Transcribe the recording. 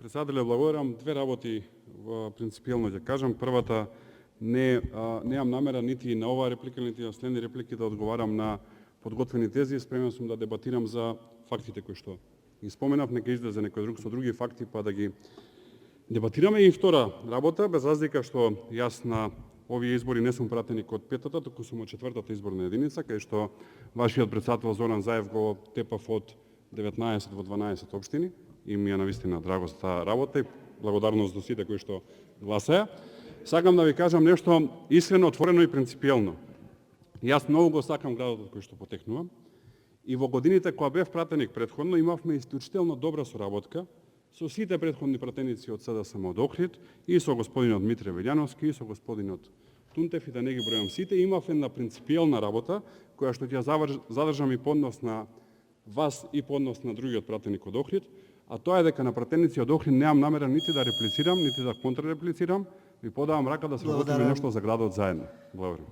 Председателе, благодарам. Две работи принципиално ќе кажам. Првата, немам намера нити на оваа реплика, нити на следни реплики да одговарам на подготвени тези. Спремен сум да дебатирам за фактите кои што ги споменав, нека излезе некој друг со други факти па да ги дебатираме. И втора работа, без разлика што јас на овие избори не сум пратеник од петата, туку сум од четвртата изборна единица, кај што вашиот председател Зоран Заев го тепав од 19 во 12 општини и ми е навистина драго за таа работа и благодарност до сите кои што гласаја. Сакам да ви кажам нешто искрено, отворено и принципиелно. Јас многу го сакам градот од кој што потекнувам и во годините кога бев пратеник претходно имавме исклучително добра соработка со сите претходни пратеници од СДСМ од Охрид и со господинот Митре Велјановски и со господинот Тунтев и да не ги бројам сите. Имав една принципиелна работа која што ќе задржам и поднос на вас и поднос на другиот пратеник од Охрид, а тоа е дека на пратеници од Охрид немам намера нити да реплицирам, нити да контрреплицирам, ви подавам рака да се работиме нешто за градот заедно. Благодарам.